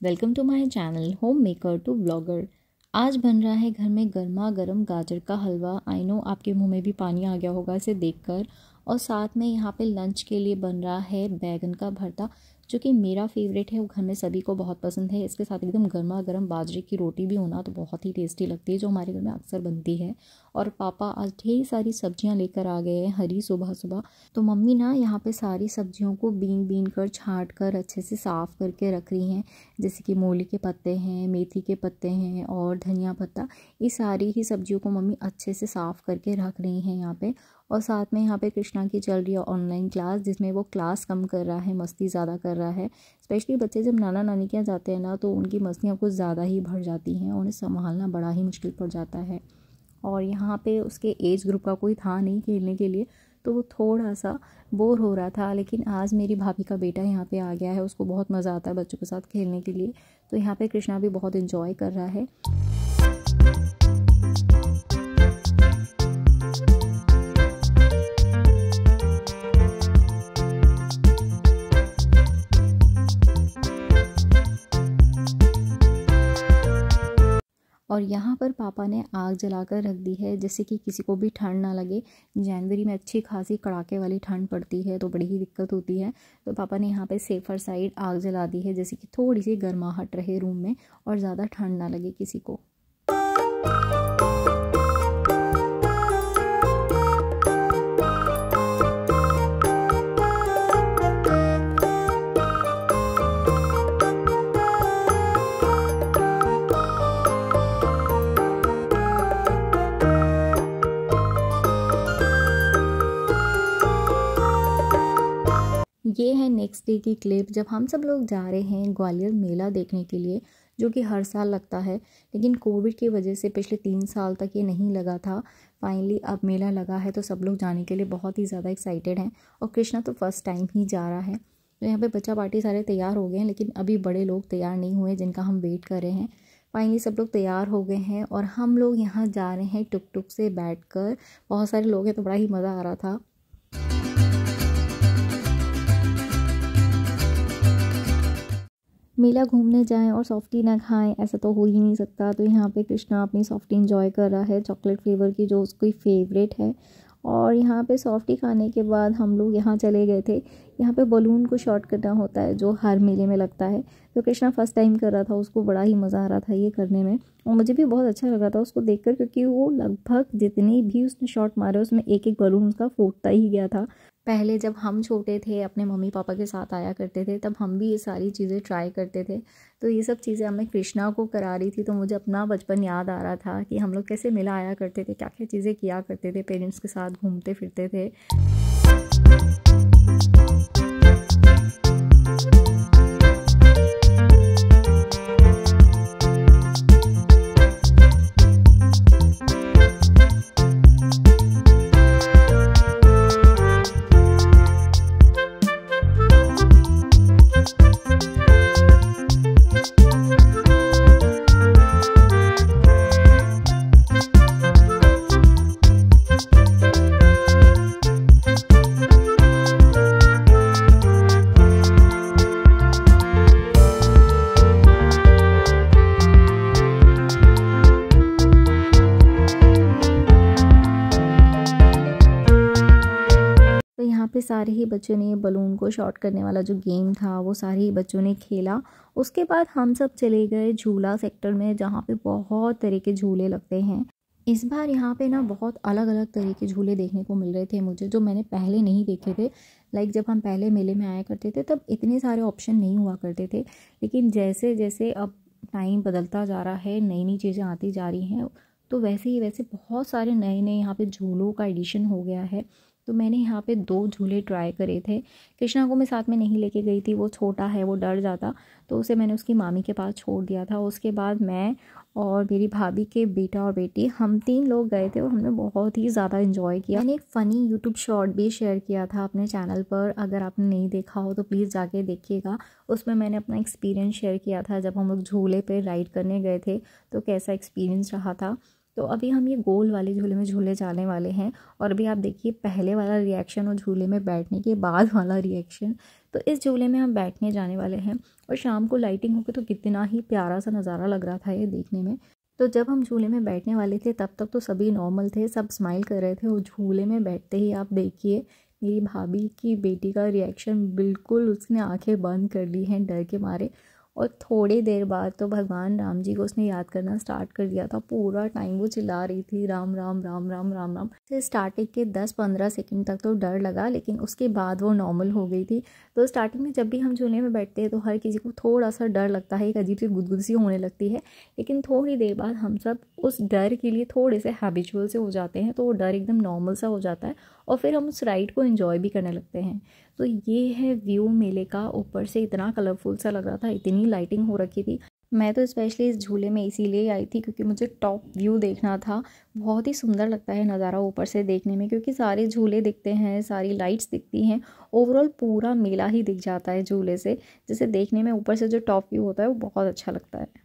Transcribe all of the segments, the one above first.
Welcome to my channel home maker to blogger. आज बन रहा है घर में गर्मा गर्म गाजर का हलवा। आई नो आपके मुंह में भी पानी आ गया होगा इसे देखकर। और साथ में यहाँ पे लंच के लिए बन रहा है बैगन का भरता, जो कि मेरा फेवरेट है। वो घर में सभी को बहुत पसंद है। इसके साथ एकदम गर्मा गर्म बाजरे की रोटी भी होना तो बहुत ही टेस्टी लगती है, जो हमारे घर में अक्सर बनती है। और पापा आज ढेर सारी सब्जियां लेकर आ गए हैं हरी सुबह सुबह। तो मम्मी ना यहाँ पे सारी सब्जियों को बीन बीन कर छाँट कर अच्छे से साफ़ करके रख रही हैं। जैसे कि मूली के पत्ते हैं, मेथी के पत्ते हैं और धनिया पत्ता। ये सारी ही सब्जियों को मम्मी अच्छे से साफ़ करके रख रही हैं यहाँ पे। और साथ में यहाँ पे कृष्णा की चल रही है ऑनलाइन क्लास, जिसमें वो क्लास कम कर रहा है, मस्ती ज़्यादा कर रहा है। स्पेशली बच्चे जब नाना नानी के यहाँ जाते हैं ना, तो उनकी मस्तियाँ कुछ ज़्यादा ही बढ़ जाती हैं। उन्हें संभालना बड़ा ही मुश्किल पड़ जाता है। और यहाँ पे उसके एज ग्रुप का कोई था नहीं खेलने के लिए, तो वो थोड़ा सा बोर हो रहा था। लेकिन आज मेरी भाभी का बेटा यहाँ पे आ गया है, उसको बहुत मज़ा आता है बच्चों के साथ खेलने के लिए। तो यहाँ पे कृष्णा भी बहुत इन्जॉय कर रहा है। और यहाँ पर पापा ने आग जलाकर रख दी है, जिससे कि किसी को भी ठंड ना लगे। जनवरी में अच्छी खासी कड़ाके वाली ठंड पड़ती है, तो बड़ी ही दिक्कत होती है। तो पापा ने यहाँ पे सेफर साइड आग जला दी है, जैसे कि थोड़ी सी गर्माहट रहे रूम में और ज़्यादा ठंड ना लगे किसी को। ये है नेक्स्ट डे की क्लिप, जब हम सब लोग जा रहे हैं ग्वालियर मेला देखने के लिए, जो कि हर साल लगता है। लेकिन कोविड की वजह से पिछले 3 साल तक ये नहीं लगा था। फाइनली अब मेला लगा है, तो सब लोग जाने के लिए बहुत ही ज़्यादा एक्साइटेड हैं। और कृष्णा तो फर्स्ट टाइम ही जा रहा है। तो यहाँ पे बच्चा पार्टी सारे तैयार हो गए हैं, लेकिन अभी बड़े लोग तैयार नहीं हुए, जिनका हम वेट कर रहे हैं। फाइनली सब लोग तैयार हो गए हैं और हम लोग यहाँ जा रहे हैं टुक टुक से बैठकर। बहुत सारे लोग हैं तो बड़ा ही मज़ा आ रहा था। मेला घूमने जाएं और सॉफ्टी ना खाएं, ऐसा तो हो ही नहीं सकता। तो यहाँ पे कृष्णा अपनी सॉफ्टी एंजॉय कर रहा है, चॉकलेट फ्लेवर की, जो उसकी फेवरेट है। और यहाँ पे सॉफ्टी खाने के बाद हम लोग यहाँ चले गए थे। यहाँ पे बलून को शॉर्ट करना होता है, जो हर मेले में लगता है। तो कृष्णा फर्स्ट टाइम कर रहा था, उसको बड़ा ही मज़ा आ रहा था ये करने में। और मुझे भी बहुत अच्छा लग रहा था उसको देखकर, क्योंकि वो लगभग जितनी भी उसने शॉट मारे, उसमें एक एक बलून उसका फूटता ही गया था। पहले जब हम छोटे थे, अपने मम्मी पापा के साथ आया करते थे, तब हम भी ये सारी चीज़ें ट्राई करते थे। तो ये सब चीज़ें मैं कृष्णा को करा रही थी, तो मुझे अपना बचपन याद आ रहा था कि हम लोग कैसे मेला आया करते थे, क्या क्या चीज़ें किया करते थे, पेरेंट्स के साथ घूमते फिरते थे। यहाँ पे सारे ही बच्चों ने बलून को शॉर्ट करने वाला जो गेम था, वो सारे ही बच्चों ने खेला। उसके बाद हम सब चले गए झूला सेक्टर में, जहाँ पे बहुत तरह के झूले लगते हैं। इस बार यहाँ पे ना बहुत अलग अलग तरह के झूले देखने को मिल रहे थे मुझे, जो मैंने पहले नहीं देखे थे। लाइक जब हम पहले मेले में आया करते थे, तब इतने सारे ऑप्शन नहीं हुआ करते थे। लेकिन जैसे जैसे अब टाइम बदलता जा रहा है, नई नई चीज़ें आती जा रही हैं, तो वैसे ही वैसे बहुत सारे नए नए यहाँ पे झूलों का एडिशन हो गया है। तो मैंने यहाँ पे 2 झूले ट्राई करे थे। कृष्णा को मैं साथ में नहीं लेके गई थी, वो छोटा है, वो डर जाता, तो उसे मैंने उसकी मामी के पास छोड़ दिया था। उसके बाद मैं और मेरी भाभी के बेटा और बेटी, हम 3 लोग गए थे और हमने बहुत ही ज़्यादा इन्जॉय किया। मैंने एक फ़नी यूट्यूब शॉर्ट भी शेयर किया था अपने चैनल पर, अगर आपने नहीं देखा हो तो प्लीज़ जाके देखिएगा। उसमें मैंने अपना एक्सपीरियंस शेयर किया था, जब हम लोग झूले पर राइड करने गए थे तो कैसा एक्सपीरियंस रहा था। तो अभी हम ये गोल वाले झूले में झूले जाने वाले हैं। और अभी आप देखिए पहले वाला रिएक्शन और झूले में बैठने के बाद वाला रिएक्शन, तो इस झूले में हम बैठने जाने वाले हैं और शाम को लाइटिंग होगी तो कितना ही प्यारा सा नज़ारा लग रहा था ये देखने में। तो जब हम झूले में बैठने वाले थे तब तक तो सभी नॉर्मल थे, सब स्माइल कर रहे थे, और झूले में बैठते ही आप देखिए मेरी भाभी की बेटी का रिएक्शन, बिल्कुल उसने आंखें बंद कर ली हैं डर के मारे। और थोड़ी देर बाद तो भगवान राम जी को उसने याद करना स्टार्ट कर दिया था। पूरा टाइम वो चिल्ला रही थी राम राम राम राम राम राम। से स्टार्टिंग के 10-15 सेकंड तक तो डर लगा, लेकिन उसके बाद वो नॉर्मल हो गई थी। तो स्टार्टिंग में जब भी हम झूले में बैठते हैं तो हर किसी को थोड़ा सा डर लगता है, एक अजीब सी गुदगुदी सी होने लगती है, लेकिन थोड़ी देर बाद हम सब उस डर के लिए थोड़े से हैबिचुअल से हो जाते हैं, तो वो डर एकदम नॉर्मल सा हो जाता है और फिर हम उस राइड को एंजॉय भी करने लगते हैं। तो ये है व्यू मेले का। ऊपर से इतना कलरफुल सा लग रहा था, इतनी लाइटिंग हो रखी थी। मैं तो स्पेशली इस झूले में इसीलिए आई थी क्योंकि मुझे टॉप व्यू देखना था। बहुत ही सुंदर लगता है नज़ारा ऊपर से देखने में, क्योंकि सारे झूले दिखते हैं, सारी लाइट्स दिखती हैं, ओवरऑल पूरा मेला ही दिख जाता है झूले से, जिसे देखने में ऊपर से जो टॉप व्यू होता है वो बहुत अच्छा लगता है।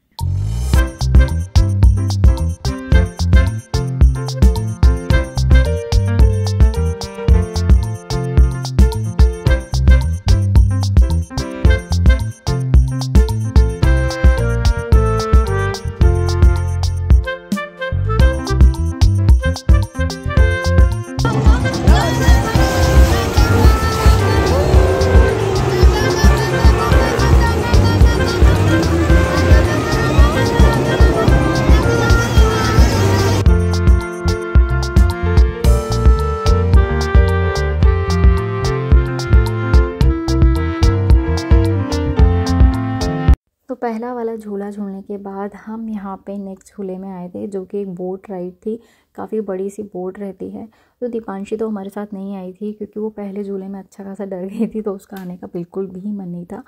तो पहला वाला झूला झूलने के बाद हम यहाँ पे नेक्स्ट झूले में आए थे, जो कि एक बोट राइड थी। काफ़ी बड़ी सी बोट रहती है। तो दीपांशी तो हमारे साथ नहीं आई थी क्योंकि वो पहले झूले में अच्छा खासा डर गई थी, तो उसका आने का बिल्कुल भी मन नहीं था।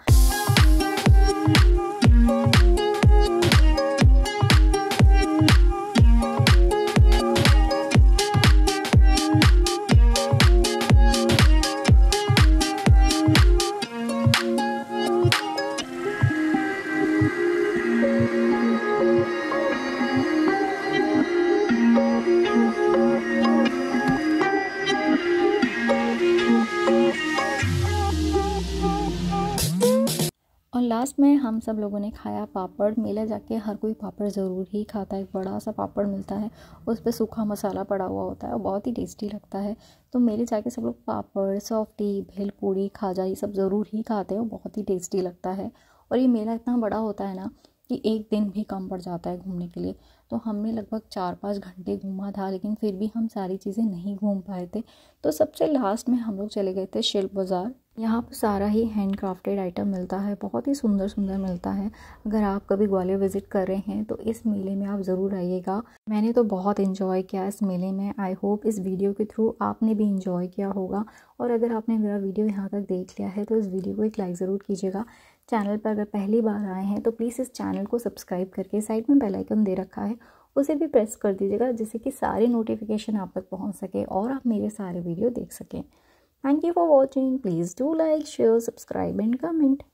और लास्ट में हम सब लोगों ने खाया पापड़। मेला जाके हर कोई पापड़ ज़रूर ही खाता है। एक बड़ा सा पापड़ मिलता है, उस पर सूखा मसाला पड़ा हुआ होता है और बहुत ही टेस्टी लगता है। तो मेले जाके सब लोग पापड़, सॉफ्टी, भेलपूरी, खाजा ये सब ज़रूर ही खाते हैं और बहुत ही टेस्टी लगता है। और ये मेला इतना बड़ा होता है ना कि एक दिन भी कम पड़ जाता है घूमने के लिए। तो हमने लगभग 4-5 घंटे घूमा था, लेकिन फिर भी हम सारी चीज़ें नहीं घूम पाए थे। तो सबसे लास्ट में हम लोग चले गए थे शिल्प बाज़ार। यहाँ पर सारा ही हैंड क्राफ्टेड आइटम मिलता है, बहुत ही सुंदर सुंदर मिलता है। अगर आप कभी ग्वालियर विज़िट कर रहे हैं तो इस मेले में आप ज़रूर आइएगा। मैंने तो बहुत इन्जॉय किया इस मेले में। आई होप इस वीडियो के थ्रू आपने भी इन्जॉय किया होगा। और अगर आपने मेरा वीडियो यहाँ तक देख लिया है तो इस वीडियो को एक लाइक ज़रूर कीजिएगा। चैनल पर अगर पहली बार आए हैं तो प्लीज़ इस चैनल को सब्सक्राइब करके साइड में बेल आइकन दे रखा है, उसे भी प्रेस कर दीजिएगा, जिससे कि सारे नोटिफिकेशन आप तक पहुँच सके और आप मेरे सारे वीडियो देख सकें। Thank you for watching. Please do like, share, subscribe and comment.